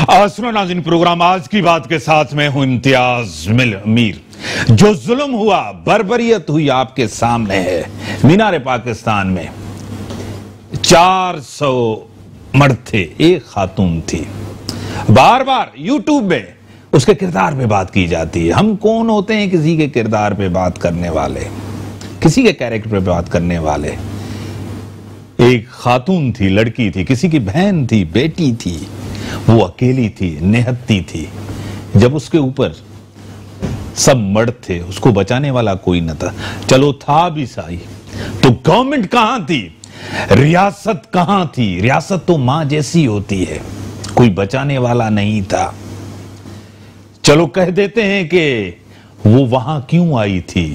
सुनो नाज़रीन, प्रोग्राम आज की बात के साथ में हूं इम्तियाज मीर। जो जुल्म हुआ, बर्बरियत हुई आपके सामने है। मीनार पाकिस्तान में 400 मर्द थे, एक खातून थी। बार बार यूट्यूब में उसके किरदार पे बात की जाती है। हम कौन होते हैं किसी के किरदार पे बात करने वाले, किसी के कैरेक्टर पे बात करने वाले। एक खातून थी, लड़की थी, किसी की बहन थी, बेटी थी, वो अकेली थी, निहत्ती थी। जब उसके ऊपर सब मर्द थे, उसको बचाने वाला कोई न था। चलो था भी सही, तो गवर्नमेंट कहां थी, रियासत कहां थी? रियासत तो मां जैसी होती है, कोई बचाने वाला नहीं था। चलो कह देते हैं कि वो वहां क्यों आई थी,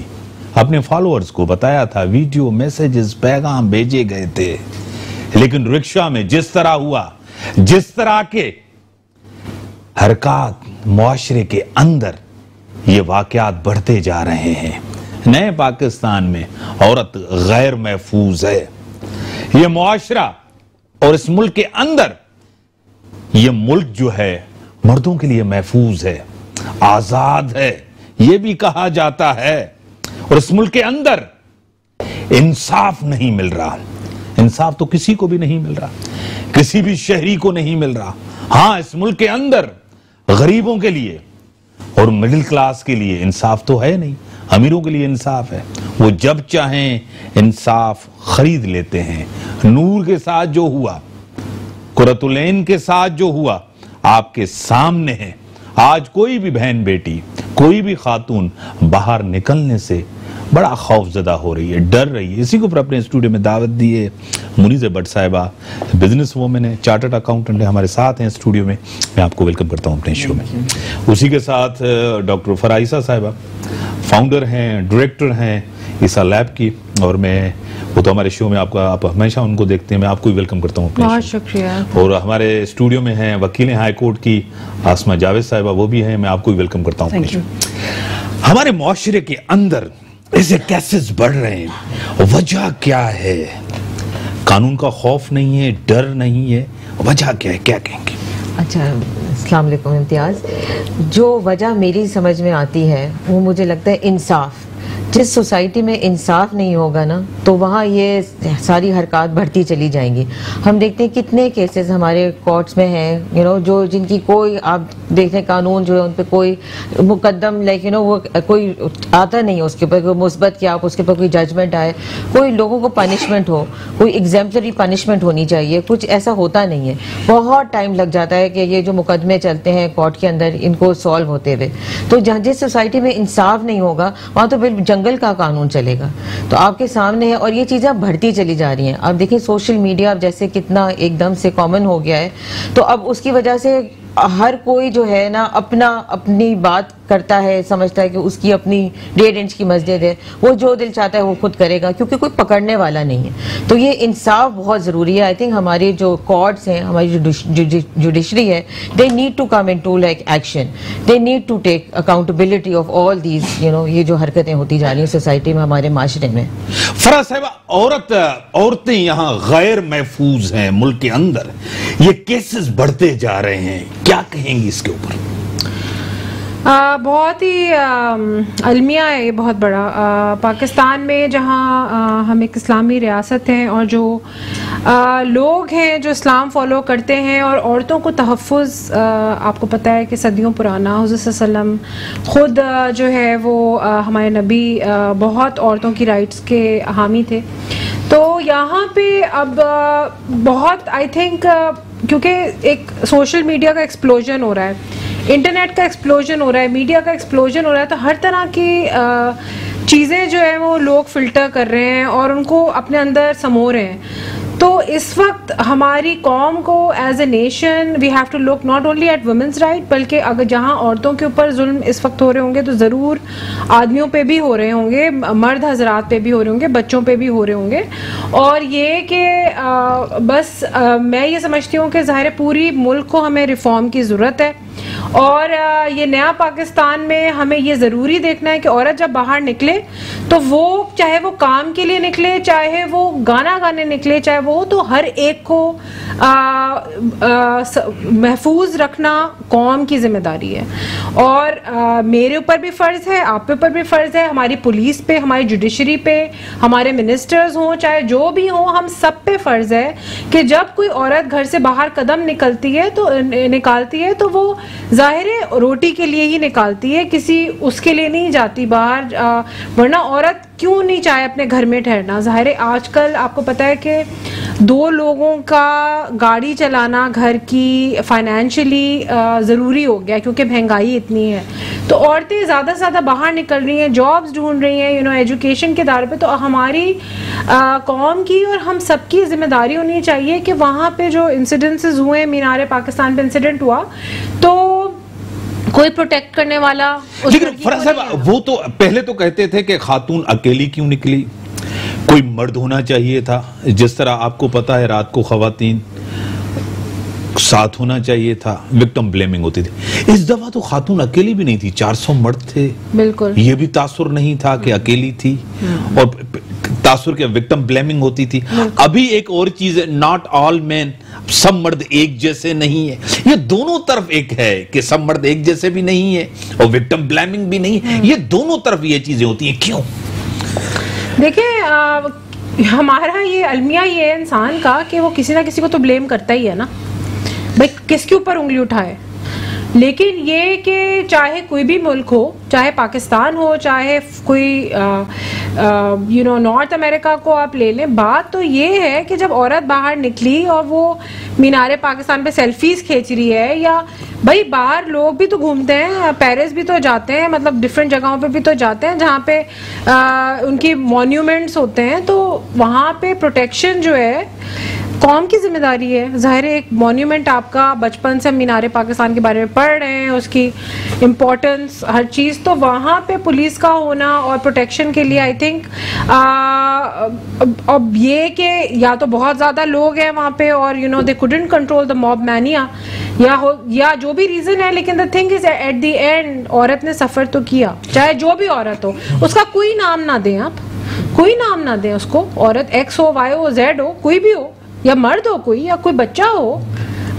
अपने फॉलोअर्स को बताया था, वीडियो मैसेजेस पैगाम भेजे गए थे। लेकिन रिक्शा में जिस तरह हुआ, जिस तरह के हरकत मुआशरे के अंदर ये वाकयात बढ़ते जा रहे हैं। नए पाकिस्तान में औरत गैर महफूज है। ये मुआशरा और इस मुल्क के अंदर ये मुल्क जो है मर्दों के लिए महफूज है, आजाद है, ये भी कहा जाता है। और इस मुल्क के अंदर इंसाफ नहीं मिल रहा। इंसाफ तो किसी को भी नहीं मिल रहा, किसी भी शहरी को नहीं मिल रहा। हां, इस मुल्क के अंदर गरीबों के लिए और मिडिल क्लास के लिए इंसाफ तो है नहीं, अमीरों के लिए इंसाफ है। वो जब चाहें इंसाफ खरीद लेते हैं। नूर के साथ जो हुआ, कुरतुलैन के साथ जो हुआ, आपके सामने है। आज कोई भी बहन बेटी, कोई भी खातून बाहर निकलने से बड़ा खौफजदा हो रही है, डर रही है। इसी को पर अपने स्टूडियो में दावत दी है मुनीज़ भट्ट साहिबा, बिजनेस वूमेन है, चार्टर्ड अकाउंटेंट है, हमारे साथ हैं स्टूडियो में। मैं आपको वेलकम करता हूं अपने शो में। उसी के साथ डॉक्टर फराइसा साहिबा, फाउंडर हैं, डायरेक्टर हैं ईसा लैब की, और मैं वो तो हमारे शो में आप हमेशा उनको देखते हैं। मैं आपको भी वेलकम करता हूँ। बहुत शुक्रिया। और हमारे स्टूडियो में हैं वकील हाई कोर्ट की आसमा जावेद साहिबा, वो भी हैं, मैं आपको भी वेलकम करता हूँ। हमारे मुआशरे के अंदर ऐसे केसेस बढ़ रहे हैं, वजह क्या है? कानून का खौफ नहीं है, डर नहीं है, वजह क्या है, क्या कहेंगे? अच्छा, अस्सलाम वालेकुम इम्तियाज। जो वजह मेरी समझ में आती है वो मुझे लगता है इंसाफ। जिस सोसाइटी में इंसाफ नहीं होगा ना, तो वहाँ ये सारी हरकत बढ़ती चली जाएंगी। हम देखते हैं कितने केसेस हमारे कोर्ट्स में हैं, जो जिनकी कोई, आप देखते हैं कानून जो है उन पे कोई मुकदम वो कोई आता नहीं है उसके ऊपर कोई मुस्बत कि आप उसके ऊपर कोई जजमेंट आए, कोई लोगों को पनिशमेंट हो, कोई एग्जाम्पलरी पनिशमेंट होनी चाहिए, कुछ ऐसा होता नहीं है। बहुत टाइम लग जाता है कि ये जो मुकदमे चलते हैं कोर्ट के अंदर, इनको सॉल्व होते हुए। तो जहाँ जिस सोसाइटी में इंसाफ नहीं होगा वहाँ तो बिल्कुल जंगल का कानून चलेगा। तो आपके सामने है, और ये चीज़ें बढ़ती चली जा रही हैं। अब देखिए सोशल मीडिया अब जैसे कितना एकदम से कॉमन हो गया है, तो अब उसकी वजह से हर कोई जो है ना अपनी बात करता है, समझता है कि उसकी अपनी 1.5 इंच की मस्जिद है, वो जो दिल चाहता है वो खुद करेगा, क्योंकि कोई पकड़ने वाला नहीं है। तो ये इंसाफ बहुत ज़रूरी है। आई थिंक हमारे जो कोर्ट्स हैं, हमारी जुडिशरी है, they need to come into like action, they need to take accountability of all these ये जो हरकतें होती जा रही हैं सोसाइटी में, हमारे माशरे में। फराज साहिबा, औरतें यहाँ गैर महफूज हैं मुल्क के अंदर, ये केसेस बढ़ते जा रहे हैं, क्या कहेंगी इसके ऊपर? बहुत ही अलमिया है ये, बहुत बड़ा। पाकिस्तान में जहाँ हम एक इस्लामी रियासत हैं, और जो लोग हैं जो इस्लाम फॉलो करते हैं, और औरतों को तहफ़्फ़ुज़, आपको पता है कि सदियों पुराना हुज़ूर सल्लल्लाहु अलैहि वसल्लम ख़ुद जो है वो हमारे नबी बहुत औरतों की राइट्स के हामी थे। तो यहाँ पे अब बहुत आई थिंक क्योंकि एक सोशल मीडिया का एक्सप्लोजन हो रहा है, इंटरनेट का एक्सप्लोजन हो रहा है, मीडिया का एक्सप्लोजन हो रहा है, तो हर तरह की चीज़ें जो है वो लोग फ़िल्टर कर रहे हैं और उनको अपने अंदर समो रहे हैं। तो इस वक्त हमारी कौम को as a nation we have to look not only at women's right, बल्कि अगर जहाँ औरतों के ऊपर जुल्म इस वक्त हो रहे होंगे तो ज़रूर आदमियों पे भी हो रहे होंगे, मर्द हजरात पे भी हो रहे होंगे, बच्चों पे भी हो रहे होंगे। और ये कि मैं ये समझती हूँ कि ज़ाहिर पूरी मुल्क को हमें रिफॉर्म की ज़रूरत है, और ये नया पाकिस्तान में हमें ये ज़रूरी देखना है कि औरत जब बाहर निकले तो वो चाहे वो काम के लिए निकले, चाहे वो गाना गाने निकले, चाहे वो, तो हर एक को महफूज रखना कौम की जिम्मेदारी है। और मेरे ऊपर भी फ़र्ज़ है, आप पे ऊपर भी फ़र्ज़ है, हमारी पुलिस पे, हमारी जुडिशरी पे, हमारे मिनिस्टर्स हों, चाहे जो भी हों, हम सब पे फ़र्ज़ है कि जब कोई औरत घर से बाहर कदम निकालती है तो वो जाहिर है रोटी के लिए ही निकालती है, किसी उसके लिए नहीं जाती बाहर। वरना औरत क्यों नहीं चाहे अपने घर में ठहरना। जाहिर है आजकल आपको पता है कि 2 लोगों का गाड़ी चलाना घर की फाइनेंशियली ज़रूरी हो गया क्योंकि महंगाई इतनी है। तो औरतें ज़्यादा से ज़्यादा बाहर निकल रही हैं, जॉब्स ढूंढ रही हैं, एजुकेशन के दायरे पे। तो हमारी कौम की और हम सबकी जिम्मेदारी होनी चाहिए कि वहाँ पे जो इंसिडेंसेस हुए, मीनार पाकिस्तान पे इंसिडेंट हुआ, तो कोई प्रोटेक्ट करने वाला। लेकिन फराज साहब, वो तो पहले तो कहते थे कि खातून अकेली क्यों निकली, कोई मर्द होना चाहिए था। जिस तरह आपको पता है रात को खवातीन साथ होना चाहिए था, विक्टिम ब्लेमिंग होती थी। इस दफा तो खातून अकेली भी नहीं थी, 400 मर्द थे। बिल्कुल, ये भी तासुर नहीं था कि अकेली थी, और तासुर के विक्टिम ब्लेमिंग होती थी। अभी एक और चीज है, नॉट ऑल मैन, सब मर्द एक जैसे नहीं है। ये दोनों तरफ एक है कि सब मर्द एक जैसे भी नहीं है और विक्टिम ब्लेमिंग भी नहीं है। ये दोनों तरफ ये चीजें होती हैं। क्यों? देखिए, हमारा ये अलमिया ये है इंसान का कि वो किसी ना किसी को तो ब्लेम करता ही है ना भाई, किसके ऊपर उंगली उठाए। लेकिन ये कि चाहे कोई भी मुल्क हो, चाहे पाकिस्तान हो, चाहे कोई नॉर्थ अमेरिका को आप ले लें, बात तो ये है कि जब औरत बाहर निकली और वो मीनारे पाकिस्तान पे सेल्फीज खींच रही है, या भाई बाहर लोग भी तो घूमते हैं, पेरिस भी तो जाते हैं, मतलब डिफरेंट जगहों पे भी तो जाते हैं जहाँ पे उनकी मॉन्यूमेंट्स होते हैं, तो वहाँ पे प्रोटेक्शन जो है कौम की जिम्मेदारी है। ज़ाहिर है एक मॉन्यूमेंट आपका, बचपन से हम मीनारे पाकिस्तान के बारे में पढ़ रहे हैं, उसकी इम्पोर्टेंस हर चीज़, तो वहाँ पे पुलिस का होना और प्रोटेक्शन के लिए आई थिंक अब ये कि या तो बहुत ज़्यादा लोग हैं वहाँ पे और they couldn't control the mob mania, या जो भी रीज़न है, लेकिन the thing is at the end औरत ने सफ़र तो किया, चाहे जो भी औरत हो, उसका कोई नाम ना दें आप, कोई नाम ना दें उसको, औरत X हो, Y हो, Z हो, कोई भी हो, या मर्द हो कोई, या कोई बच्चा हो।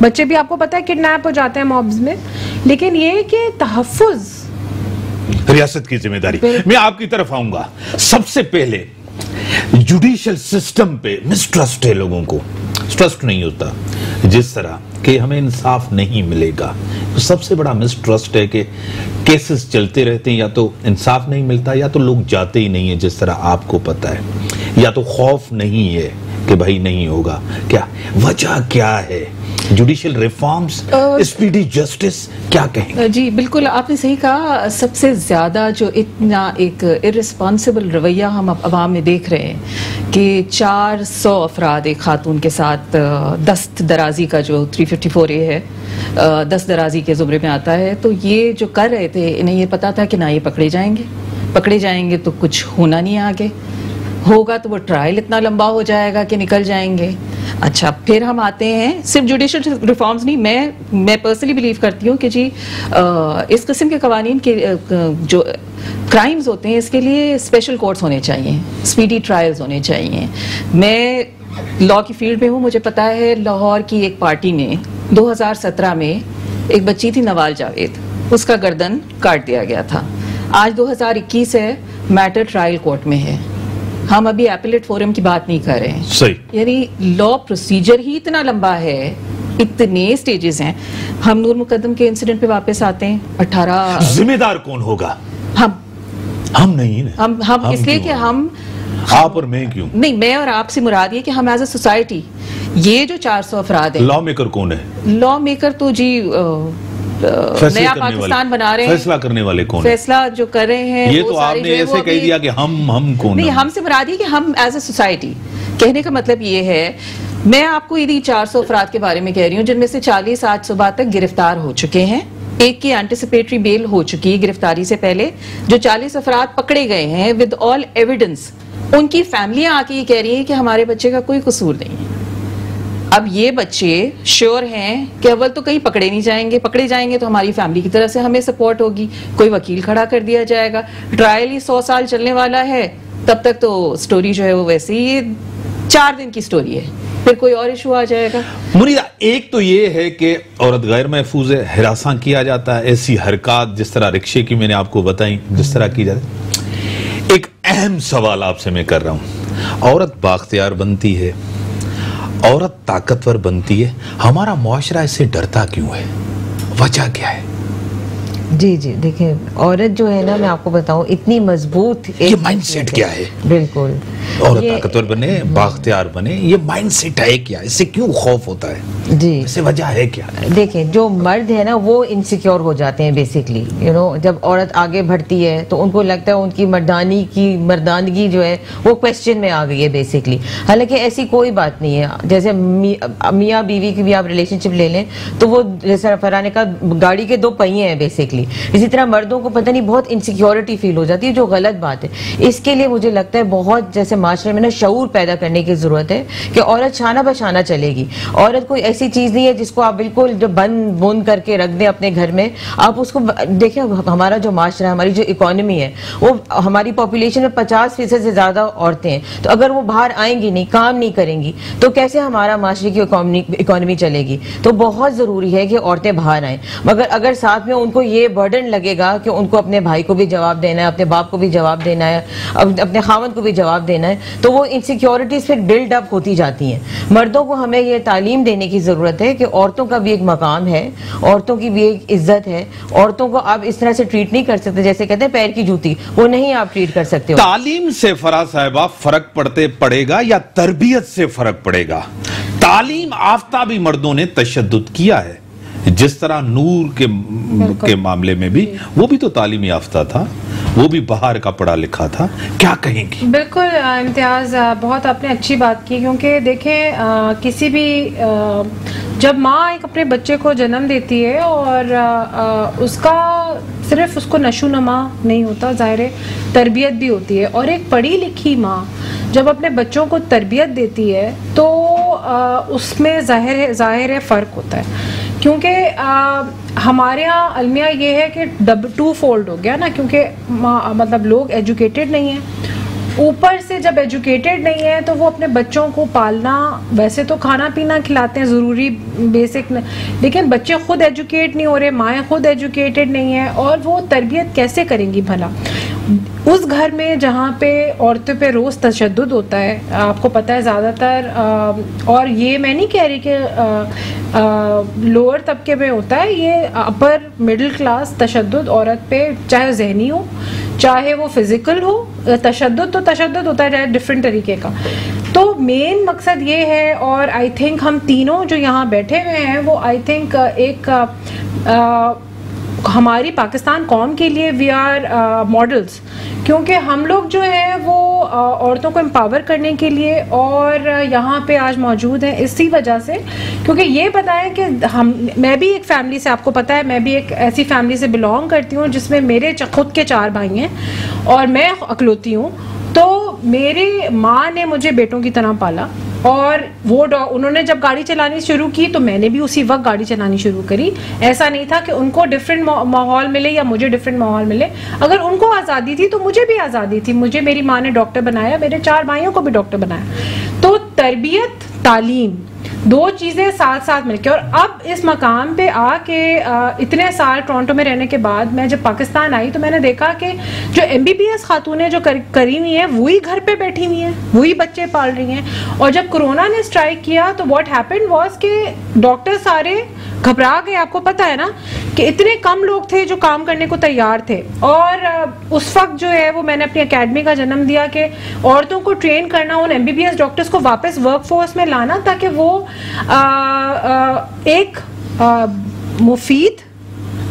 बच्चे भी आपको पता है किडनैप हो जाते हैं मॉब्स में। लेकिन ये कि तहफ्फुज़ रियासत की जिम्मेदारी। मैं आपकी तरफ आऊंगा। सबसे पहले जुडिशियल सिस्टम पे मिसट्रस्ट है, लोगों को ट्रस्ट नहीं होता। जिस तरह कि हमें इंसाफ नहीं मिलेगा, तो सबसे बड़ा मिसट्रस्ट है कि केसेस चलते रहते हैं, या तो इंसाफ नहीं मिलता या तो लोग जाते ही नहीं है, जिस तरह आपको पता है, या तो खौफ नहीं है कि भाई नहीं होगा। क्या वजह क्या है? जुडिशियल रिफॉर्म्स, स्पीडी जस्टिस, क्या कहेंगे? जी बिल्कुल, आपने सही कहा। सबसे ज़्यादा जो इतना एक इर्रिस्पॉन्सिबल रवैया हम अवाम में देख रहे हैं कि 400 अफराद एक खातून के साथ दस्त दराजी का जो 354A है, दस्त दराजी के ज़ुमरे में आता है, तो ये जो कर रहे थे, इन्हें ये पता था कि ना ये पकड़े जाएंगे तो कुछ होना नहीं आगे, होगा तो वो ट्रायल इतना लंबा हो जाएगा कि निकल जाएंगे। अच्छा, फिर हम आते हैं सिर्फ जुडिशियल रिफॉर्म्स नहीं, मैं पर्सनली बिलीव करती हूँ कि जी इस किस्म के कवानीन के जो क्राइम्स होते हैं, इसके लिए स्पेशल कोर्ट्स होने चाहिए, स्पीडी ट्रायल्स होने चाहिए। मैं लॉ की फील्ड में हूँ, मुझे पता है लाहौर की एक पार्टी में 2017 में एक बच्ची थी नवाल जावेद, उसका गर्दन काट दिया गया था। आज 2021 है, मैटर ट्रायल कोर्ट में है। हम अभी एपेलेट फोरम की बात नहीं कर रहे हैं। सही, यानी लॉ प्रोसीजर ही इतना लंबा है, इतने स्टेजेस हैं। हम नूर मुकद्दम के इंसिडेंट पे वापस आते हैं। 18 जिम्मेदार कौन होगा? हम नहीं ना। हम इसलिए कि हम आप और मैं क्यों नहीं, मैं और आपसे मुराद ये कि हम एज ए सोसाइटी, ये जो 400 अफराद है, लॉ मेकर कौन है? लॉ मेकर तो जी नया पाकिस्तान बना रहे हैं, फैसला करने वाले कौन? फैसला जो कर रहे हैं, ये तो आपने ऐसे कह दिया कि हम कौन? नहीं, हमसे मुराद ये कि हम एज ए सोसाइटी, कहने का मतलब ये है, मैं आपको यदि 400 अफराद के बारे में कह रही हूँ जिनमें से 40 आज सुबह तक गिरफ्तार हो चुके हैं, एक की एंटिसिपेटरी बेल हो चुकी है गिरफ्तारी से पहले। जो 40 अफराद पकड़े गए हैं विद ऑल एविडेंस, उनकी फैमिलियां आके ये कह रही है कि हमारे बच्चे का कोई कसूर नहीं है। अब ये बच्चे श्योर हैं कि अव्वल तो कहीं पकड़े नहीं जाएंगे, पकड़े जाएंगे तो हमारी फैमिली की तरफ से हमें सपोर्ट होगी, कोई वकील खड़ा कर दिया जाएगा, ट्रायल ही 100 साल चलने वाला है, तब तक तो स्टोरी जो है वो वैसे ही 4 दिन की स्टोरी है, फिर कोई और इशू आ जाएगा। मुनीरा, एक तो ये है कि औरत गैर महफूज है, हिरासा किया जाता है, ऐसी हरकत जिस तरह रिक्शे की मैंने आपको बताई जिस तरह की जाती है। एक अहम सवाल आपसे मैं कर रहा हूं, औरत बाख्तियार बनती है, औरत ताकतवर बनती है, हमारा मुआशरा इससे डरता क्यों है, वजह क्या है? जी जी, देखिए औरत जो है ना, मैं आपको बताऊं, इतनी मजबूत ये माइंडसेट क्या है? बिल्कुल, औरत ताकतवर बने, बाख्तियार बने, ये माइंडसेट है क्या? इससे क्यों खौफ होता है? जी, इससे वजह है क्या? देखिए जो मर्द है ना वो इनसिक्योर हो जाते हैं बेसिकली, यू नो, जब औरत आगे बढ़ती है तो उनको लगता है उनकी मर्दानगी जो है वो क्वेश्चन में आ गई है बेसिकली। हालांकि ऐसी कोई बात नहीं है। जैसे मियाँ बीवी की भी आप रिलेशनशिप ले लें तो वो, जैसे फरहान ने कहा, गाड़ी के 2 पहिए हैं बेसिकली। इसी तरह मर्दों को पता नहीं बहुत इनसिक्योरिटी फील हो जाती है, जो गलत बात है। इसके लिए मुझे लगता है बहुत जैसे माशरे में ना शऊर पैदा करने की जरूरत है कि औरत शाना बशाना चलेगी। औरत कोई ऐसी चीज नहीं है जिसको आप बिल्कुल जो बंद करके रख दें अपने घर में। आप उसको देखिए, हमारा जो माशरा है, हमारी जो इकोनॉमी है, वो हमारी पॉपुलेशन में 50% से ज्यादा औरतें हैं। तो अगर वो बाहर आएंगी नहीं, काम नहीं करेंगी, तो कैसे हमारा माशरे की इकोनॉमी चलेगी? तो बहुत जरूरी है कि औरतें बाहर आएं। मगर अगर साथ में उनको ये बर्डन लगेगा कि उनको अपने भाई को भी जवाब देना है, अपने बाप को भी जवाब देना है, अपने खावंद को भी जवाब देना है, तो वो इनसिक्योरिटीज फिर बिल्ड अप होती जाती हैं। मर्दों को हमें ये तालीम देने की जरूरत है कि औरतों का भी एक मकाम है, औरतों की भी एक इज्जत है। औरतों को आप इस तरह से ट्रीट नहीं कर सकते, जैसे कहते हैं पैर की जूती, वो नहीं आप ट्रीट कर सकते हो। तालीम से फराज साहिबा फर्क पड़ेगा या तरबियत से फर्क पड़ेगा? तालीम याफ्ता भी मर्दों ने तशद्दुद किया है, जिस तरह नूर के मामले में भी वो भी तो तालीम याफ्ता था, वो भी बाहर का पढ़ा लिखा था। क्या कहेंगी? बिल्कुल इम्तियाज, बहुत आपने अच्छी बात की, क्योंकि देखें किसी भी जब माँ एक अपने बच्चे को जन्म देती है और उसका सिर्फ उसको नशोनुमा नहीं होता, ज़ाहिर है तरबियत भी होती है। और एक पढ़ी लिखी माँ जब अपने बच्चों को तरबियत देती है तो उसमें ज़ाहिर है फ़र्क होता है। क्योंकि हमारे यहाँ अलमिया ये है कि 2 फोल्ड हो गया ना, क्योंकि मतलब लोग एजुकेटेड नहीं हैं, ऊपर से जब एजुकेटेड नहीं है तो वो अपने बच्चों को पालना, वैसे तो खाना पीना खिलाते हैं ज़रूरी बेसिक, लेकिन बच्चे खुद एजुकेट नहीं हो रहे, माएँ खुद एजुकेटेड नहीं है, और वो तरबियत कैसे करेंगी भला उस घर में जहाँ पे औरतों पे रोज़ तशद्दुद होता है। आपको पता है ज़्यादातर, और ये मैं नहीं कह रही कि लोअर तबके में होता है, ये अपर मिडिल क्लास तशद्दुद औरत पे, चाहे ज़हनी हो चाहे वो फिजिकल हो, तशद्दुद तो तशद्दुद होता है डिफरेंट तरीके का। तो मेन मकसद ये है, और आई थिंक हम तीनों जो यहाँ बैठे हुए हैं वो आई थिंक एक हमारी पाकिस्तान कौम के लिए वी आर मॉडल्स, क्योंकि हम लोग जो है वो औरतों को एम्पावर करने के लिए और यहाँ पे आज मौजूद हैं इसी वजह से, क्योंकि ये पता है कि मैं भी एक फैमिली से, आपको पता है मैं भी एक ऐसी फैमिली से बिलोंग करती हूँ जिसमें मेरे खुद के 4 भाई हैं और मैं अकलौती हूँ। तो मेरी माँ ने मुझे बेटों की तरह पाला, और वो उन्होंने जब गाड़ी चलानी शुरू की तो मैंने भी उसी वक्त गाड़ी चलानी शुरू करी। ऐसा नहीं था कि उनको डिफरेंट माहौल मिले या मुझे डिफरेंट माहौल मिले, अगर उनको आज़ादी थी तो मुझे भी आज़ादी थी। मुझे मेरी माँ ने डॉक्टर बनाया, मेरे 4 भाइयों को भी डॉक्टर बनाया। तो तरबियत, तालीम, 2 चीज़ें साथ साथ मिलकर, और अब इस मकाम पे आके इतने साल टोरंटो में रहने के बाद मैं जब पाकिस्तान आई तो मैंने देखा कि जो MBBS खातूनें जो करी हुई हैं वही घर पे बैठी हुई हैं, वही बच्चे पाल रही हैं। और जब कोरोना ने स्ट्राइक किया तो व्हाट हैपेंड वाज कि डॉक्टर सारे घबरा गए। आपको पता है ना कि इतने कम लोग थे जो काम करने को तैयार थे, और उस वक्त जो है वो मैंने अपनी एकेडमी का जन्म दिया कि औरतों को ट्रेन करना, उन MBBS डॉक्टर्स को वापस वर्कफोर्स में लाना, ताकि वो एक मुफीद,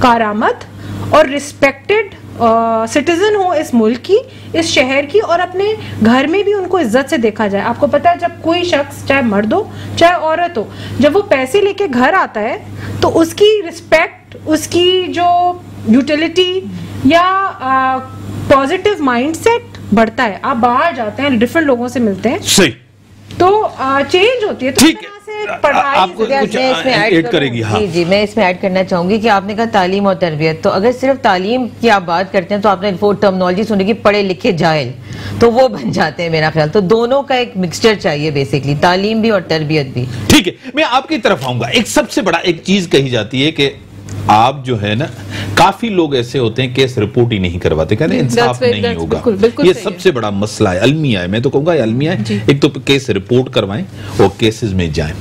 कारामद और रिस्पेक्टेड सिटीजन हो इस मुल्क की, इस शहर की, और अपने घर में भी उनको इज्जत से देखा जाए। आपको पता है जब कोई शख्स, चाहे मर्द हो चाहे औरत हो, जब वो पैसे लेके घर आता है तो उसकी रिस्पेक्ट, उसकी जो यूटिलिटी या पॉजिटिव माइंडसेट बढ़ता है। आप बाहर जाते हैं, डिफरेंट लोगों से मिलते हैं, सही, तो चेंज होती है। तो ठीक है। आपको कुछ ऐड करेंगी? हाँ जी, मैं इसमें ऐड करना चाहूंगी कि आपने कहा तालीम और तरबियत, तो अगर सिर्फ तालीम की आप बात करते हैं तो आपने वो टर्मिनोलॉजी सुनी कि पढ़े लिखे जाहिल, तो वो बन जाते हैं मेरा ख्याल। तो दोनों का एक मिक्सचर चाहिए बेसिकली, तालीम भी और तरबियत भी। ठीक है, मैं आपकी तरफ आऊंगा। एक सबसे बड़ा एक चीज कही जाती है कि आप जो है ना, काफी लोग ऐसे होते हैं केस रिपोर्ट ही नहीं करवाते, कहते हैं इंसाफ नहीं होगा। ये सबसे बड़ा मसला है, अलमिया है। मैं तो कहूंगा अलमिया है। एक तो केस रिपोर्ट करवाएं और केसेस में जाएं।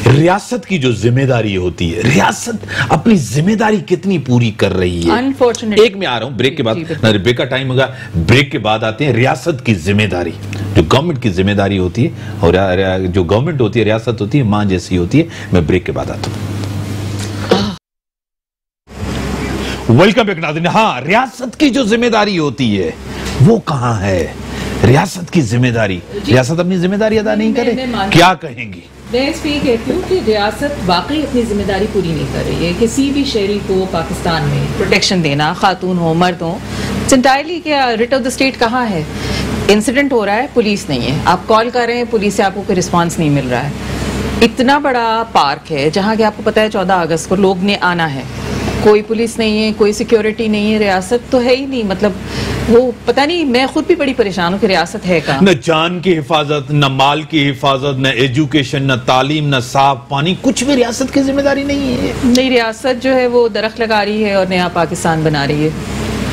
रियासत की जो जिम्मेदारी होती है, रियासत अपनी जिम्मेदारी कितनी पूरी कर रही है? अनफॉर्चुनेटली। एक मैं आ रहा हूं ब्रेक के बाद, ब्रेक का टाइम होगा, ब्रेक के बाद आते हैं। रियासत की जिम्मेदारी, जो गवर्नमेंट की जिम्मेदारी होती है, और जो गवर्नमेंट होती है, रियासत होती है, मां जैसी होती है। मैं ब्रेक के बाद आता हूं। वेलकम बैक नाज़रीन। हाँ, रियासत की जो जिम्मेदारी होती है वो कहां है? रियासत की जिम्मेदारी, रियासत अपनी जिम्मेदारी अदा नहीं करे, क्या कहेंगी? मैं इस पर कहती हूँ कि रियासत वाकई अपनी जिम्मेदारी पूरी नहीं कर रही है। किसी भी शहरी को पाकिस्तान में प्रोटेक्शन देना, खातून हो मर्द हो, इंटायरली क्या रिट ऑफ द स्टेट कहाँ है? इंसिडेंट हो रहा है, पुलिस नहीं है, आप कॉल कर रहे हैं, पुलिस से आपको कोई रिस्पॉन्स नहीं मिल रहा है। इतना बड़ा पार्क है जहाँ कि आपको पता है 14 अगस्त को लोग ने आना है, कोई पुलिस नहीं है, कोई सिक्योरिटी नहीं है, रियासत तो है ही नहीं। मतलब वो पता नहीं, मैं खुद भी बड़ी परेशान हूँ कि रियासत है कहाँ। न जान की हिफाजत, न माल की हिफाजत, न एजुकेशन, न तालीम, न साफ पानी, कुछ भी रियासत की जिम्मेदारी नहीं है। नहीं, रियासत जो है वो दरख्त लगा रही है और नया पाकिस्तान बना रही है।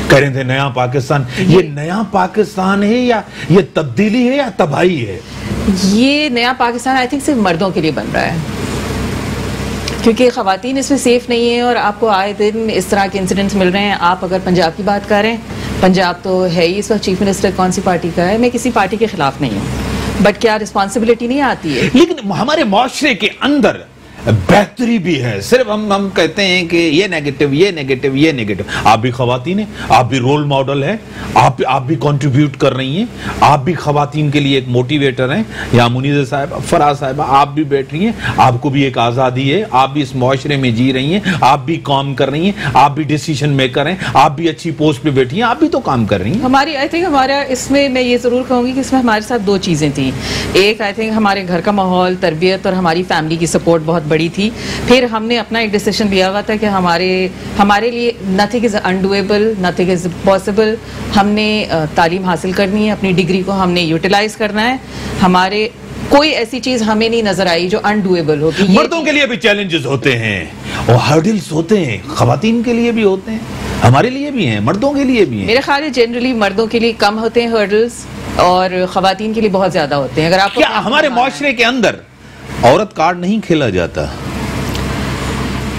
कह रहे थे नया पाकिस्तान, ये नया पाकिस्तान है या ये तब्दीली है या तबाही है? ये नया पाकिस्तान आई थिंक सिर्फ मर्दों के लिए बन रहा है, क्योंकि ख़वातीन इसमें सेफ नहीं है और आपको आए दिन इस तरह के इंसिडेंट्स मिल रहे हैं। आप अगर पंजाब की बात करें, पंजाब तो है ही इस वक्त चीफ मिनिस्टर कौन सी पार्टी का है। मैं किसी पार्टी के खिलाफ नहीं हूँ, बट क्या रिस्पॉन्सिबिलिटी नहीं आती है? लेकिन हमारे माशरे के अंदर बेहतरी भी है। सिर्फ हम कहते हैं कि ये नेगेटिव, ये नेगेटिव, ये नेगेटिव। आप भी खवातीन हैं, आप भी रोल मॉडल है, आप भी कंट्रीब्यूट कर रही हैं, आप भी खवातीन के लिए एक मोटिवेटर हैं। यहाँ मुनीज़ा साहिबा, फराज साहिबा, आप भी बैठ रही हैं, आपको भी एक आज़ादी है, आप भी इस माशरे में जी रही हैं, आप भी काम कर रही हैं, आप भी डिसीजन मेकर हैं, आप भी अच्छी पोस्ट पे बैठी हैं, आप भी तो काम कर रही हैं। हमारी आई थिंक हमारा इसमें मैं ये ज़रूर कहूँगी कि इसमें हमारे साथ दो चीज़ें थी। एक आई थिंक हमारे घर का माहौल, तरबियत और हमारी फैमिली की सपोर्ट बहुत बड़ी थी। फिर हमने अपना एक डिसीजन लिया हुआ था कि हमारे लिए nothing is undoable, nothing is possible. हमने तालीम हासिल करनी है, अपनी डिग्री को हमने यूटिलाइज करना है। हमारे कोई ऐसी चीज हमें नहीं नजर आई जो अनडूएबल होगी। मर्दों के लिए भी चैलेंजेस होते हैं और हर्डल्स होते हैं, खवातीन के लिए भी होते हैं, हमारे लिए भी हैं, मर्दों के लिए भी हैं। मेरे ख्याल है जनरली मर्दों के लिए कम होते हैं हर्डल्स और खवातीन के लिए बहुत ज्यादा होते हैं। अगर आप क्या हमारे माशरे के अंदर औरत कार्ड नहीं खेला जाता?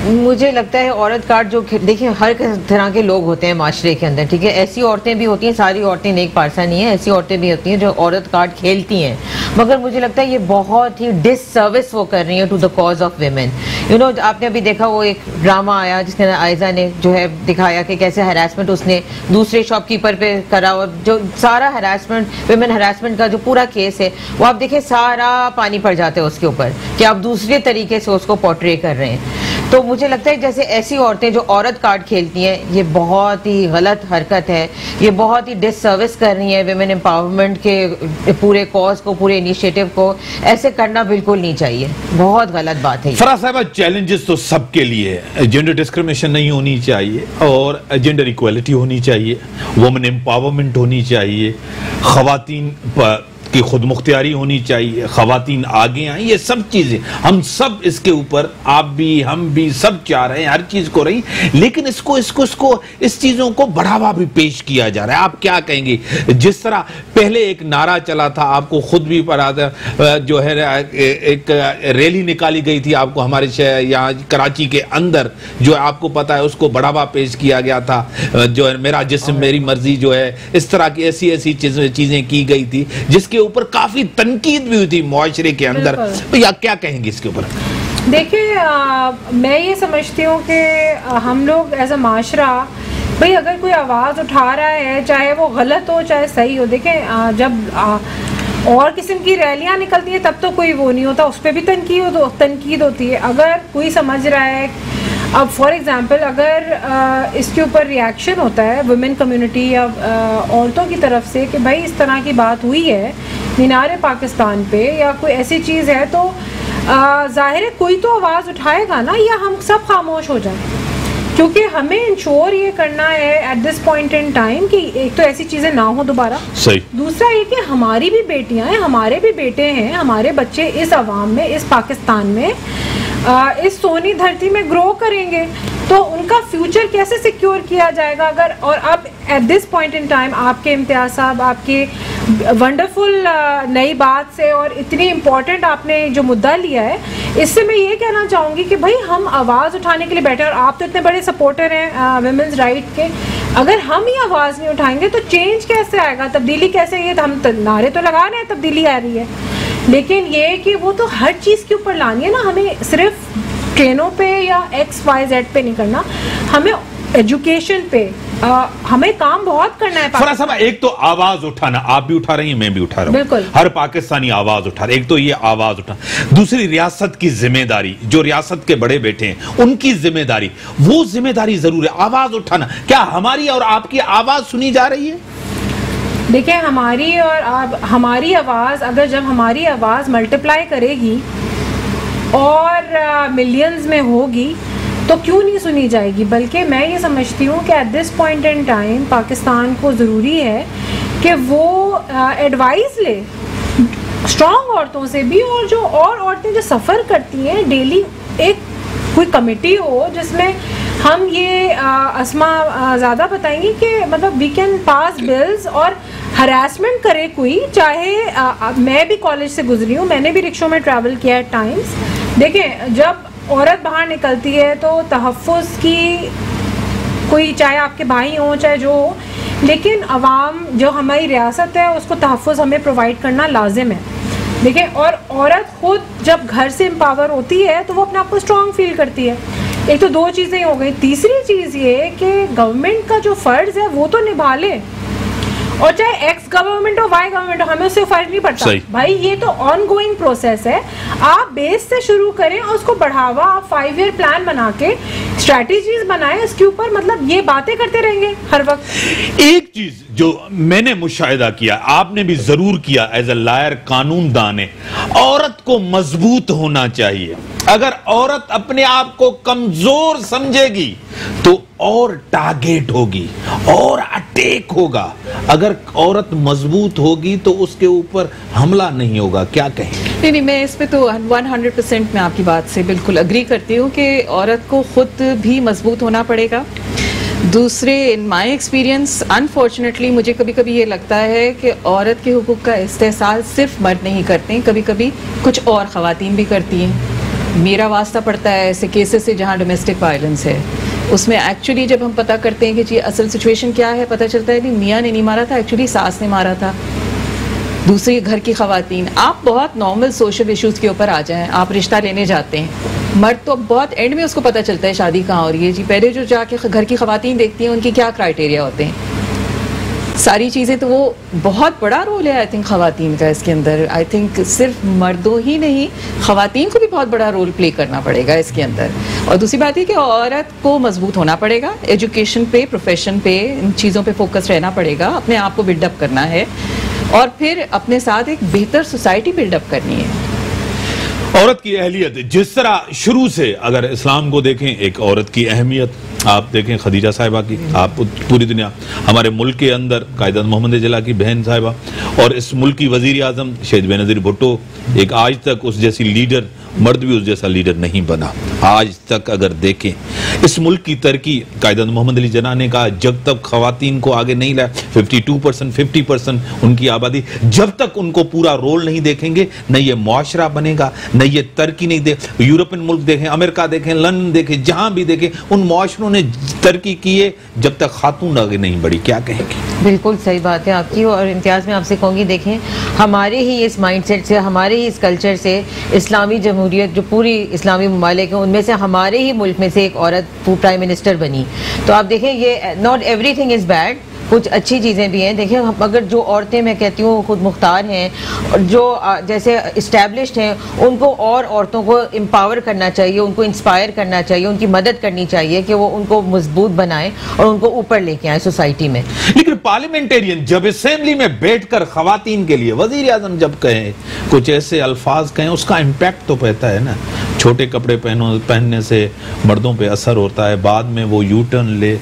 मुझे लगता है औरत कार्ड जो, देखिए हर तरह के लोग होते हैं माशरे के अंदर, ठीक है। ऐसी औरतें भी होती हैं, सारी औरतें नेक पारसा नहीं है, ऐसी औरतें भी होती हैं जो औरत कार्ड खेलती हैं, मगर मुझे लगता है ये बहुत ही डिससर्विस वो कर रही है to the cause of women. You know, आपने अभी देखा वो एक ड्रामा आया जिसके अंदर आयजा ने जो है दिखाया कि कैसे हरासमेंट उसने दूसरे शॉपकीपर पे करा, और जो सारा हरासमेंट, वेमेन हरासमेंट का जो पूरा केस है वो आप देखें सारा पानी पड़ जाता है उसके ऊपर कि आप दूसरे तरीके से उसको पोर्ट्रे कर रहे हैं। तो मुझे लगता है जैसे ऐसी औरतें जो औरत कार्ड खेलती हैं, ये बहुत ही गलत हरकत है, ये बहुत ही डिससर्विस कर रही है वेमेन एम्पावरमेंट के पूरे कॉज को, पूरे इनिशिएटिव को। ऐसे करना बिल्कुल नहीं चाहिए, बहुत गलत बात है। फराज साहब, चैलेंजेस तो सबके लिए है, जेंडर डिस्क्रिमिनेशन नहीं होनी चाहिए और जेंडर इक्वालिटी होनी चाहिए, वुमेन एम्पावरमेंट होनी चाहिए, खवातीन की खुद मुख्तियारी होनी चाहिए, खवातीन आगे आए, ये सब चीजें हम सब इसके ऊपर, आप भी हम भी सब चाह रहे हैं, हर चीज को रही, लेकिन इसको इस चीजों को बढ़ावा भी पेश किया जा रहा है। आप क्या कहेंगे? जिस तरह पहले एक नारा चला था, आपको खुद भी पता था, जो है एक रैली निकाली गई थी आपको हमारे शहर यहाँ कराची के अंदर, जो आपको पता है उसको बढ़ावा पेश किया गया था, जो है मेरा जिस्म मेरी मर्जी, जो है इस तरह की ऐसी चीजें की गई थी जिसके ऊपर काफी तनकीद भी हुई थी मुआशरे के अंदर। तो या क्या कहेंगे इसके ऊपर? देखिए, मैं ये समझती हूँ कि हम लोग एज अ माशरा, भाई अगर कोई आवाज़ उठा रहा है, चाहे वो गलत हो चाहे सही हो, देखें जब और किस्म की रैलियाँ निकलती हैं तब तो कोई वो नहीं होता, उस पर भी तनकीद होती है। अगर कोई समझ रहा है, अब फॉर एग्जांपल अगर इसके ऊपर रिएक्शन होता है वुमेन कम्युनिटी या औरतों की तरफ से कि भाई इस तरह की बात हुई है मीनार पाकिस्तान पे या कोई ऐसी चीज़ है, तो जाहिर है कोई तो आवाज़ उठाएगा ना, या हम सब खामोश हो जाए, क्योंकि हमें इंश्योर ये करना है at this point in time कि एक तो ऐसी चीज़ें ना हो दोबारा, सही। दूसरा ये कि हमारी भी बेटियां हैं, हमारे भी बेटे हैं, हमारे बच्चे इस अवाम में, इस पाकिस्तान में, इस सोनी धरती में ग्रो करेंगे, तो उनका फ्यूचर कैसे सिक्योर किया जाएगा अगर। और अब at this point in time आपके इम्तियाज साहब, आपके वंडरफुल नई बात से और इतनी इम्पोर्टेंट आपने जो मुद्दा लिया है, इससे मैं ये कहना चाहूँगी कि भाई हम आवाज़ उठाने के लिए बैठे, और आप तो इतने बड़े सपोर्टर हैं वुमेन्स राइट के, अगर हम ही आवाज़ नहीं उठाएंगे तो चेंज कैसे आएगा, तब्दीली कैसे? ये तो हम नारे तो लगा रहे हैं तब्दीली आ रही है, लेकिन ये कि वो तो हर चीज़ के ऊपर लानी है ना, हमें सिर्फ ट्रेनों पे या XYZ पे नहीं करना, हमें एजुकेशन पे हमें काम बहुत करना है। फरा साहब, एक तो आवाज उठाना, आप भी उठा रही हैं, मैं भी उठा रहा हूं, हर पाकिस्तानी आवाज उठा रहा है, एक तो ये आवाज उठा, दूसरी रियासत की जिम्मेदारी, जो रियासत के बड़े बेटे हैं उनकी जिम्मेदारी, वो जिम्मेदारी जरूर है आवाज उठाना। क्या हमारी और आपकी आवाज सुनी जा रही है? देखिए, हमारी और हमारी आवाज, अगर जब हमारी आवाज मल्टीप्लाई करेगी और मिलियंस में होगी तो क्यों नहीं सुनी जाएगी। बल्कि मैं ये समझती हूँ कि at this point in time Pakistan को ज़रूरी है कि वो एडवाइस ले स्ट्रॉन्ग औरतों से भी, और जो और औरतें जो सफ़र करती हैं डेली, एक कोई कमेटी हो जिसमें हम ये अस्मा ज़्यादा बताएंगी कि मतलब वी कैन पास बिल्स, और हरासमेंट करे कोई, चाहे मैं भी कॉलेज से गुजरी हूँ, मैंने भी रिक्शों में ट्रैवल किया है टाइम्स। देखें, जब औरत बाहर निकलती है तो तहफ़्फ़ुज़ की कोई, चाहे आपके भाई हों चाहे जो हो, लेकिन अवाम जो हमारी रियासत है उसको तहफ़्फ़ुज़ हमें प्रोवाइड करना लाजिम है। देखिए, और औरत खुद जब घर से एम्पावर होती है तो वो अपने आप को स्ट्रॉन्ग फील करती है। एक तो दो चीज़ें हो गई, तीसरी चीज़ ये कि गवर्नमेंट का जो फ़र्ज़ है वो तो निभा ले, और चाहे एक्स गवर्नमेंट हो वाई गवर्नमेंट हो, हमें उससे फर्क नहीं पड़ता भाई, ये तो ऑन गोइंग प्रोसेस है। आप बेस से शुरू करें और उसको बढ़ावा, आप 5 ईयर प्लान बना के स्ट्रैटेजीज बनाएं, इसके ऊपर मतलब ये बातें करते रहेंगे हर वक्त। एक चीज जो मैंने मुशाहिदा किया, आपने भी जरूर किया एज ए लायर, कानून दाने, औरत को मजबूत होना चाहिए। अगर औरत अपने आप को कमजोर समझेगी तो और टारगेट होगी और अटैक होगा, अगर औरत मजबूत होगी तो उसके ऊपर हमला नहीं होगा। क्या कहें? नहीं, मैं इस पे तो 100% मैं आपकी बात से बिल्कुल अग्री करती हूँ कि औरत को खुद भी मजबूत होना पड़ेगा। दूसरे, इन माई एक्सपीरियंस अनफॉर्चुनेटली मुझे कभी कभी ये लगता है कि औरत के हुकूक का इस्तेहसाल सिर्फ मर्द नहीं करते हैं, कभी कभी कुछ और ख़वातीन भी करती हैं। मेरा वास्ता पड़ता है ऐसे केसेस से जहाँ डोमेस्टिक वायलेंस है, उसमें एक्चुअली जब हम पता करते हैं कि जी असल सिचुएशन क्या है, पता चलता है कि मियाँ ने नहीं मारा था, एक्चुअली सास ने मारा था। दूसरी, घर की ख़वातीन, आप बहुत नॉर्मल सोशल इश्यूज़ के ऊपर आ जाएं, आप रिश्ता लेने जाते हैं, मर्द तो बहुत एंड में उसको पता चलता है शादी कहाँ हो रही है जी, पहले जो जाके घर की ख़वातीन देखती हैं उनकी क्या क्राइटेरिया होते हैं, सारी चीज़ें, तो वो बहुत बड़ा रोल है आई थिंक ख़वातीन का इसके अंदर। आई थिंक सिर्फ मर्दों ही नहीं, ख़वातीन को भी बहुत बड़ा रोल प्ले करना पड़ेगा इसके अंदर। और दूसरी बात है कि औरत को मजबूत होना पड़ेगा, एजुकेशन पे, प्रोफेशन पे, इन चीज़ों पे फोकस रहना पड़ेगा, अपने आप को बिल्डअप करना है, और फिर अपने साथ एक बेहतर सोसाइटी बिल्डअप करनी है। औरत की अहलियत, जिस तरह शुरू से अगर इस्लाम को देखें, एक औरत की अहमियत आप देखें, खदीजा साहिबा की, आप पूरी दुनिया, हमारे मुल्क के अंदर कायदत मोहम्मद जिला की बहन साहिबा, और इस मुल्क की वजीर आजम शेख बेनज़ीर भुट्टो, एक आज तक उस जैसी लीडर, मर्द भी उस जैसा लीडर नहीं बना आज तक। अगर देखें इस मुल्क की तरक्की, कायदत मोहम्मद अली जिन्ना ने कहा, जब तक खवातीन को आगे नहीं लाया, 52% 50% उनकी आबादी, जब तक उनको पूरा रोल नहीं देखेंगे, न ये मुआशरा बनेगा, न ये तरक्की नहीं दे। यूरोपियन मुल्क देखें, अमेरिका देखें, लंदन देखें, जहां भी देखें, उन मुआशरों ने तरक्की की है जब तक खातून आगे नहीं बढ़ी। क्या कहेंगे? बिल्कुल सही बात है आपकी, और इम्तियाज़ में आपसे कहूँगी, देखें हमारे ही इस माइंडसेट से, हमारे ही इस कल्चर से, इस्लामी जमहूरियत जो पूरी इस्लामी ममालिक हैं उनमें से हमारे ही मुल्क में से एक औरत प्राइम मिनिस्टर बनी। तो आप देखें, ये नॉट एवरीथिंग इज़ बैड, कुछ अच्छी चीज़ें भी हैं। देखिए, अगर जो औरतें, मैं कहती हूँ, खुद मुख्तार हैं और जो जैसे इस्टेब्लिश्ड हैं, उनको और औरतों को एम्पावर करना चाहिए, उनको इंस्पायर करना चाहिए, उनकी मदद करनी चाहिए कि वो उनको मजबूत बनाएं और उनको ऊपर लेके आए सोसाइटी में। लेकिन पार्लियामेंटेरियन जब असेंबली में बैठकर खवातीन के लिए वजीर आजम जब कहें, कुछ ऐसे अल्फाज कहें, उसका इम्पैक्ट तो पड़ता है ना। छोटे कपड़े पहनने से मर्दों पे असर होता है, बाद में वो यू टर्न ले,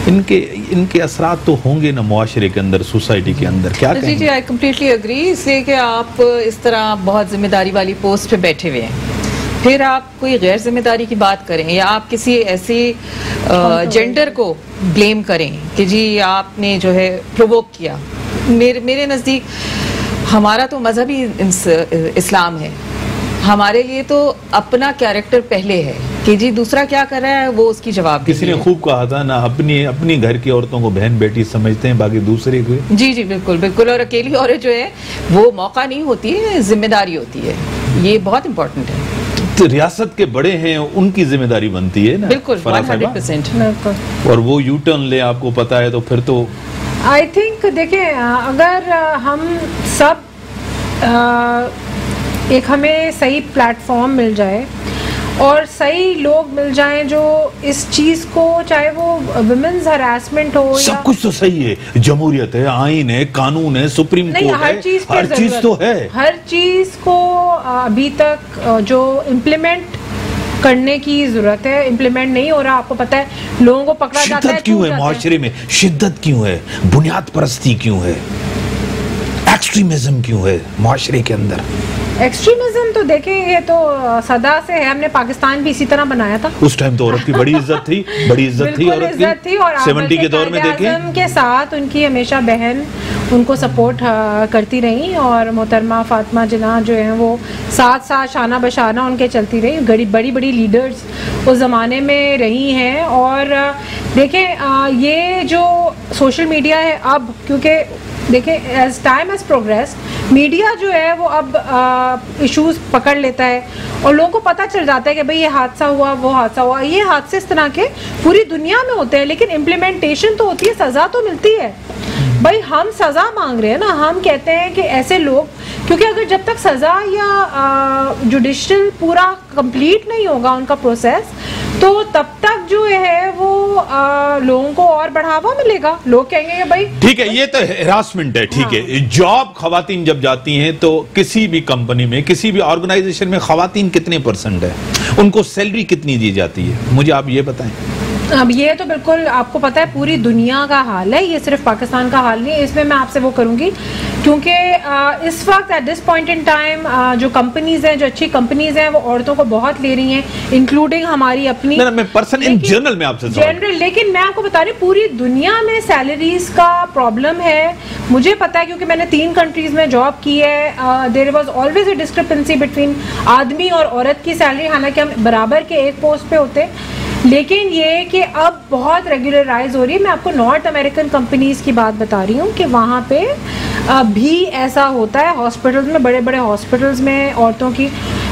इनके असरात तो होंगे ना मुआशरे के अंदर, सोसाइटी के अंदर। क्या जी जी, आई कम्प्लीटली अग्री। इसलिए कि आप इस तरह बहुत जिम्मेदारी वाली पोस्ट पे बैठे हुए हैं, फिर आप कोई गैर जिम्मेदारी की बात करें या आप किसी ऐसी जेंडर को ब्लेम करें कि जी आपने जो है प्रोवोक किया। मेरे नज़दीक हमारा तो मजहबी इस्लाम है, हमारे लिए तो अपना कैरेक्टर पहले है कि जी दूसरा क्या कर रहा है वो उसकी जवाब। किसी ने खूब कहा था ना, अपनी घर की औरतों को बहन बेटी समझते हैं, बाकी दूसरे को। जी जी बिल्कुल बिल्कुल। और अकेली औरत जो है वो मौका नहीं होती है, जिम्मेदारी होती है। ये बहुत इंपॉर्टेंट है। तो रियासत के बड़े हैं, उनकी जिम्मेदारी बनती है ना। बिल्कुल 100%। और वो यू टर्न ले, आपको पता है, तो फिर तो आई थिंक देखें, अगर हम सब एक हमें सही प्लेटफॉर्म मिल जाए और सही लोग मिल जाएं जो इस चीज को, चाहे वो वुमेन्स हरासमेंट हो, सब कुछ तो सही है, जमहूरियत है, आईन है, कानून है, सुप्रीम कोर्ट है, हर चीज तो है। हर चीज को अभी तक जो इम्प्लीमेंट करने की जरूरत है, इम्प्लीमेंट नहीं हो रहा। आपको पता है लोगों को पकड़ा जाता है। शिद्दत क्यों है मुआशरे में? शिद्दत क्यों है? बुनियाद परस्ती क्यों है? एक्सट्रीमिज्म क्यों है मुआशरे के अंदर? एक्सट्रीमिज्म तो देखें, ये तो सदा से है। हमने पाकिस्तान भी इसी तरह बनाया था। उस टाइम तो औरत की बड़ी इज्जत थी, बड़ी इज्जत थी औरत की। और 70 के दौर में देखें के साथ उनकी हमेशा बहन उनको सपोर्ट करती रही और मोहतरमा फातिमा जिन्ना जो है वो साथ साथ शाना बशाना उनके चलती रही। बड़ी बड़ी लीडर्स उस ज़माने में रही हैं। और देखें, ये जो सोशल मीडिया है अब, क्योंकि देखें as time as progress, media जो है वो अब इश्यूज पकड़ लेता है और लोगों को पता चल जाता है कि भाई ये हादसा हुआ, वो हादसा हुआ। ये हादसे इस तरह के पूरी दुनिया में होते हैं, लेकिन इम्प्लीमेंटेशन तो होती है, सज़ा तो मिलती है। भाई हम सज़ा मांग रहे हैं ना, हम कहते हैं कि ऐसे लोग, क्योंकि अगर जब तक सज़ा या जुडिशल पूरा कंप्लीट नहीं होगा उनका प्रोसेस, तो तब तक जो है वो लोगों को और बढ़ावा मिलेगा। लोग कहेंगे कि भाई ठीक है, ये तो हरासमेंट है, ठीक है। जॉब खवातीन जब जाती हैं तो किसी भी कंपनी में, किसी भी ऑर्गेनाइजेशन में खवातीन कितने % है, उनको सैलरी कितनी दी जाती है, मुझे आप ये बताएं। अब ये तो बिल्कुल आपको पता है पूरी दुनिया का हाल है, ये सिर्फ पाकिस्तान का हाल नहीं है। इसमें मैं आपसे वो करूंगी क्योंकि इस वक्त at this point in time जो कंपनीज हैं, जो अच्छी कंपनीज हैं, वो औरतों को बहुत ले रही हैं, इंक्लूडिंग हमारी अपनी। मैं पर्सन इन जनरल में आपसे जनरल, लेकिन मैं आपको बता रही हूँ पूरी दुनिया में सैलरीज का प्रॉब्लम है। मुझे पता है क्योंकि मैंने 3 कंट्रीज में जॉब की है। There was always a discrepancy between आदमी और औरत की सैलरी, हालांकि हम बराबर के एक पोस्ट पे होते, लेकिन ये कि अब बहुत रेगुलराइज हो रही है। मैं आपको नॉर्थ अमेरिकन कंपनीज की बात बता रही हूँ कि वहाँ पे भी ऐसा होता है, हॉस्पिटल्स में, बड़े बड़े हॉस्पिटल्स में औरतों की।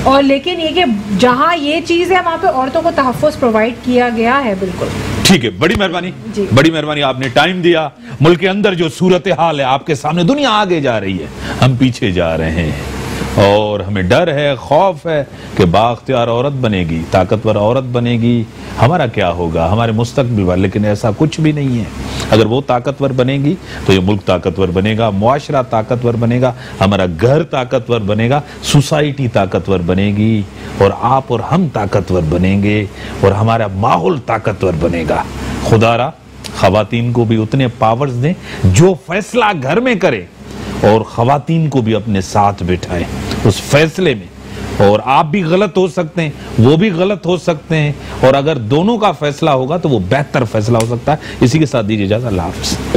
और लेकिन ये कि जहाँ ये चीज़ है वहाँ पे औरतों को तहफ़्फ़ुज़ प्रोवाइड किया गया है। बिल्कुल ठीक है, बड़ी मेहरबानी, बड़ी मेहरबानी, आपने टाइम दिया। मुल्क के अंदर जो सूरत हाल है आपके सामने, दुनिया आगे जा रही है, हम पीछे जा रहे हैं और हमें डर है, खौफ है कि बाख्तियार औरत बनेगी, ताकतवर औरत बनेगी, हमारा क्या होगा, हमारे मुस्तकबिल वाले। लेकिन ऐसा कुछ भी नहीं है। अगर वो ताकतवर बनेगी तो ये मुल्क ताकतवर बनेगा, मुआशरा ताकतवर बनेगा, हमारा घर ताकतवर बनेगा, सोसाइटी ताकतवर बनेगी और आप और हम ताकतवर बनेंगे और हमारा माहौल ताकतवर बनेगा। खुदारा खवातीन को भी उतने पावर्स दें जो फैसला घर में करें और खवातीन को भी अपने साथ बिठाएं उस फैसले में। और आप भी गलत हो सकते हैं, वो भी गलत हो सकते हैं, और अगर दोनों का फैसला होगा तो वो बेहतर फैसला हो सकता है। इसी के साथ दीजिए इजाज़त, अल्लाह हाफ़िज़।